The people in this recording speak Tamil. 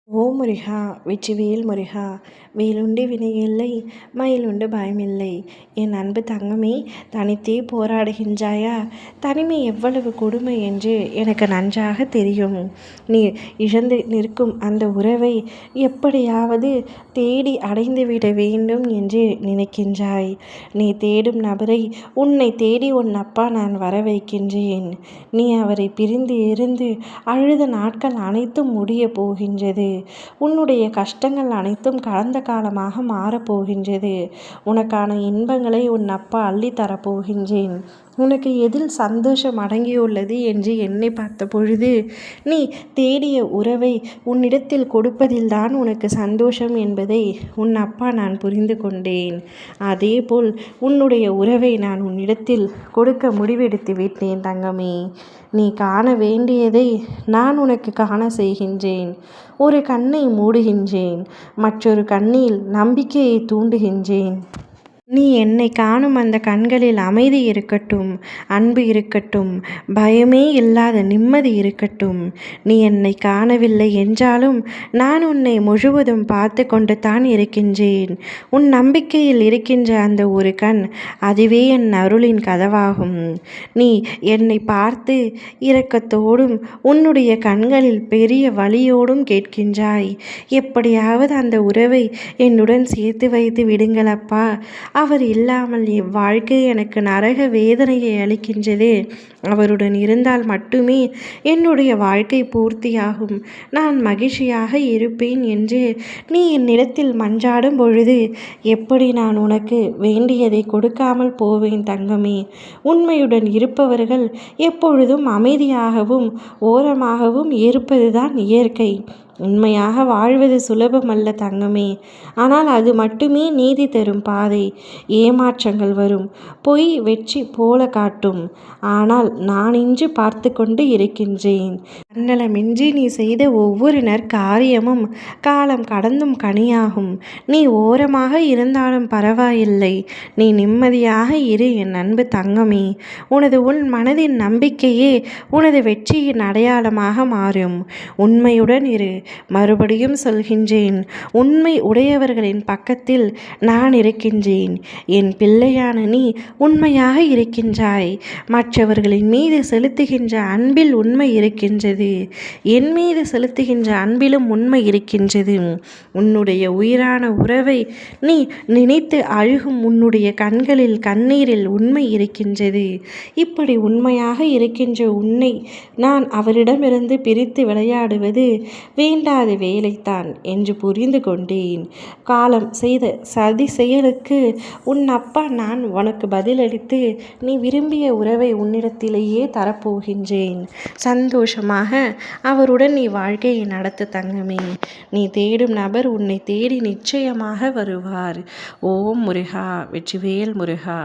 ஓ முருகா! வெற்றிவேல் முருகா! வேலுண்டு வினையில்லை, மயிலுண்டு பயமில்லை. என் அன்பு தங்கமே, தனித்தே போராடுகின்றாயா? தனிமை எவ்வளவு கொடுமை என்று எனக்கு நன்றாக தெரியும். நீ இழந்து நிற்கும் அந்த உறவை எப்படியாவது தேடி அடைந்துவிட வேண்டும் என்று நினைக்கின்றாய். நீ தேடும் நபரை உன்னை தேடி உன் அப்பா நான் வர வைக்கின்றேன். நீ அவரை பிரிந்து இருந்து அழுத நாட்கள் அனைத்தும் முடியப் போகின்றது. உன்னுடைய கஷ்டங்கள் அனைத்தும் கடந்த காலமாக மாறப்போகின்றது. உனக்கான இன்பங்களை உன் அப்பா அள்ளித்தரப் போகின்றேன். உனக்கு எதில் சந்தோஷம் அடங்கியுள்ளது என்று எண்ணி பார்த்த பொழுது, நீ தேடிய உறவை உன்னிடத்தில் கொடுப்பதில்தான் உனக்கு சந்தோஷம் என்பதை உன் அப்பா நான் புரிந்து கொண்டேன். அதேபோல் உன்னுடைய உறவை நான் உன்னிடத்தில் கொடுக்க முடிவெடுத்து விட்டேன் தங்கமே. நீ காண வேண்டியதை நான் உனக்கு காண செய்கின்றேன். ஒரு கண்ணை மூடுகின்றேன், மற்றொரு கண்ணில் நம்பிக்கையை தூண்டுகின்றேன். நீ என்னை காணும் அந்த கண்களில் அமைதி இருக்கட்டும், அன்பு இருக்கட்டும், பயமே இல்லாத நிம்மதி இருக்கட்டும். நீ என்னை காணவில்லை என்றாலும் நான் உன்னை முழுவதும் பார்த்து கொண்டு தான் இருக்கின்றேன். உன் நம்பிக்கையில் இருக்கின்ற அந்த ஒரு கண், அதுவே என் அருளின் கதவாகும். நீ என்னை பார்த்து இரக்கத்தோடும் உன்னுடைய கண்களில் பெரிய வலியோடும் கேட்கின்றாய், எப்படியாவது அந்த உறவை என்னுடன் சேர்த்து வைத்து விடுங்களப்பா. அவர் இல்லாமல் இவ்வாழ்க்கை எனக்கு நரக வேதனையை அளிக்கின்றது. அவருடன் இருந்தால் மட்டுமே என்னுடைய வாழ்க்கை பூர்த்தியாகும், நான் மகிழ்ச்சியாக இருப்பேன் என்று நீ என்னிடத்தில் மன்றாடும் பொழுது எப்படி நான் உனக்கு வேண்டியதை கொடுக்காமல் போவேன் தங்கமே? உண்மையுடன் இருப்பவர்கள் எப்பொழுதும் அமைதியாகவும் ஓரமாகவும் இருப்பதுதான் இயற்கை. உண்மையாக வாழ்வது சுலபமல்ல தங்கமே. ஆனால் அது மட்டுமே நீதி தரும் பாதை. ஏமாற்றங்கள் வரும், பொய் வெற்றி போல காட்டும். ஆனால் நான் இன்று பார்த்து கொண்டு இருக்கின்றேன். தன்னலமின்றி நீ செய்த ஒவ்வொரு நற்காரியமும் காலம் கடந்தும் கனியாகும். நீ ஓரமாக இருந்தாலும் பரவாயில்லை, நீ நிம்மதியாக இரு என் அன்பு தங்கமே. உன் மனதின் நம்பிக்கையே உனது வெற்றியின் அடையாளமாக மாறும். உண்மையுடன் இரு. மறுபடியும் சொல்கின்றேன், உண்மை உடையவர்களின் பக்கத்தில் நான் இருக்கின்றேன். என் பிள்ளையான நீ உண்மையாக இருக்கின்றாய். மற்றவர்களின் மீது செலுத்துகின்ற அன்பில் உண்மை இருக்கின்றது. என் மீது செலுத்துகின்ற அன்பிலும் உண்மை இருக்கின்றது. உன்னுடைய உயிரான உறவை நீ நினைத்து அழுகும் உன்னுடைய கண்களில் கண்ணீரில் உண்மை இருக்கின்றது. இப்படி உண்மையாக இருக்கின்ற உன்னை நான் அவரிடமிருந்து பிரித்து விளையாடுவது வேண்டாத வேலைத்தான் என்று புரிந்து கொண்டேன். காலம் செய்த சதி செயலுக்கு உன் அப்பா நான் உனக்கு பதிலளித்து நீ விரும்பிய உறவை உன்னிடத்திலேயே தரப்போகின்றேன். சந்தோஷமாக அவருடன் நீ வாழ்க்கையை நடத்து தங்கமே. நீ தேடும் நபர் உன்னை தேடி நிச்சயமாக வருவார். ஓம் முருகா! வெற்றிவேல் முருகா!